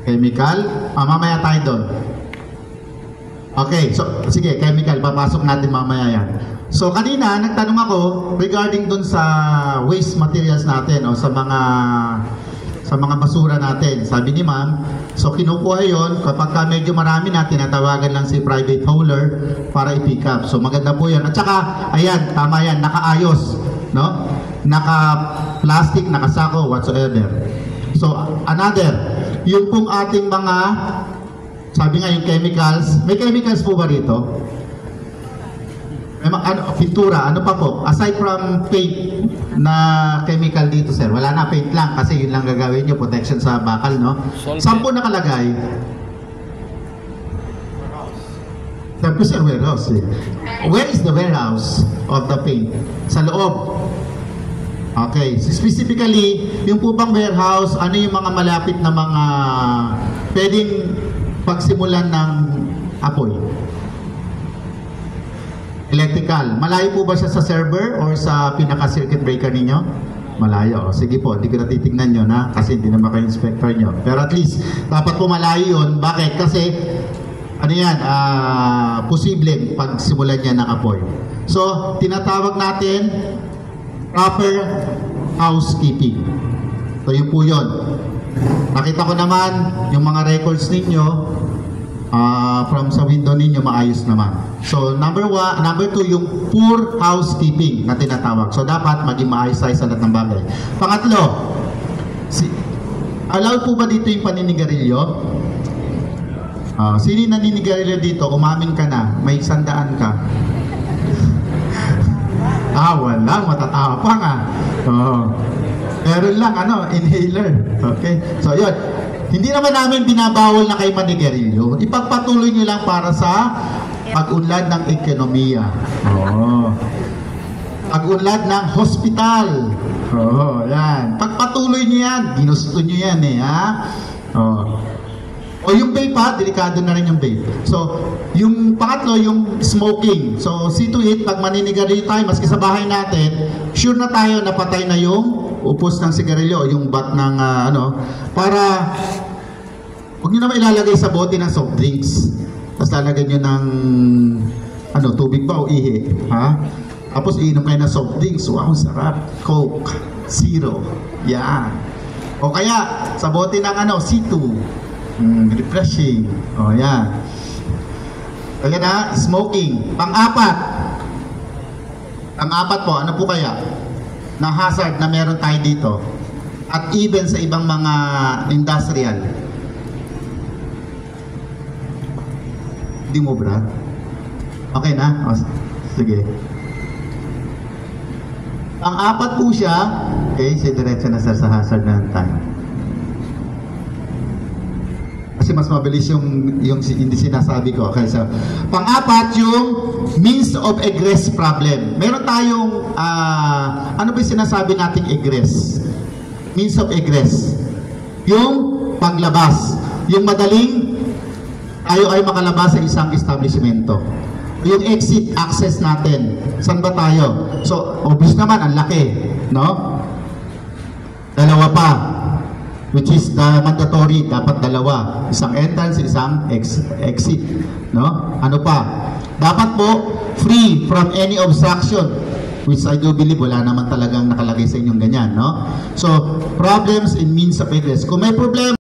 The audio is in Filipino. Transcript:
Chemical? Mamaya tayo doon. Okay, so sige, chemical, papasok natin mamaya yan. So kanina, nagtanong ako regarding doon sa waste materials natin o sa mga basura natin. Sabi ni ma'am, so kinukuha yon kapag medyo marami na, tinatawagan lang si private hauler para i-pick up. So maganda po yan. At saka, ayan, tama yan, nakaayos, no? Naka-plastic, nakasako, whatsoever. So another, yung pong ating mga, sabi nga yung chemicals, may chemicals po ba dito? Pintura, ano pa po? Aside from paint na chemical dito, sir, wala na, paint lang kasi yun lang gagawin nyo, protection sa bakal, no? Saan po nakalagay? Siyempre, sir, warehouse eh. Where is the warehouse of the paint? Sa loob. Okay, so specifically, yung po bang warehouse, ano yung mga malapit na mga pwedeng pagsimulan ng apoy? Electrical. Malayo po ba siya sa server or sa pinaka-circuit breaker ninyo? Malayo. Sige po, hindi ko na titignan nyo na kasi hindi naman kayo inspector nyo. Pero at least, dapat po malayo yun. Bakit? Kasi, ano yan, posibleng pagsimulan niya ng apoy. So, tinatawag natin proper housekeeping. So, yun po yun. Nakita ko naman yung mga records ninyo from sa window ninyo, maayos naman. So, number two, yung poor housekeeping na tinatawag. So, dapat maging maayos tayo sa lahat ng bagay. Pangatlo, allowed po ba dito yung paninigarilyo? Sino yung naninigarilyo dito? Umamin ka na, may 100 ka. Wala, matatapang meron lang, inhaler. Okay, so yun. Hindi naman namin binabawal na kayo manigarilyo. Ipagpatuloy nyo lang para sa pag-unlad ng ekonomiya. Pag-unlad ng hospital. Yan. Pagpatuloy nyo yan. Ginusto nyo yan eh, ha? O yung vape ha, delikado na rin yung vape. So, yung pangatlo, yung smoking. So, see to it, pag maninigarilyo tayo, maski sa bahay natin, sure na tayo na patay na yung upos ng sigarilyo, yung bat ng para huwag nyo naman ilalagay sa bote ng soft drinks. Tapos lalagyan nyo ng tubig ba o ihi, ha? Tapos iinom kayo ng soft drinks. Wow, sarap. Coke, Zero, yan. O kaya sa bote ng C2, refreshing. Yan. Kaya na, smoking. Pang-apat po, ano po kaya na hazard na meron tayo dito at even sa ibang mga industrial? Hindi mo, Brad? Okay na? Sige. Pang-apat po siya. Okay, diretso na sa hazard na tayo. Kasi mas mabilis yung hindi sinasabi ko. Okay, so pang-apat yung means of egress problem. Meron tayong ano ba yung sinasabi nating egress? Means of egress. Yung paglabas. Yung madaling tayo ay makalabas sa isang establishmento. Yung exit access natin. Saan ba tayo? So, obvious naman, ang laki. No? Dalawa pa. Which is the mandatory, dapat dalawa. Isang entrance, isang exit. No? Ano pa? Dapat po, free from any obstruction. Which I do believe, wala naman talagang nakalagay sa inyong ganyan. No? So, problems in means of egress. Kung may problem,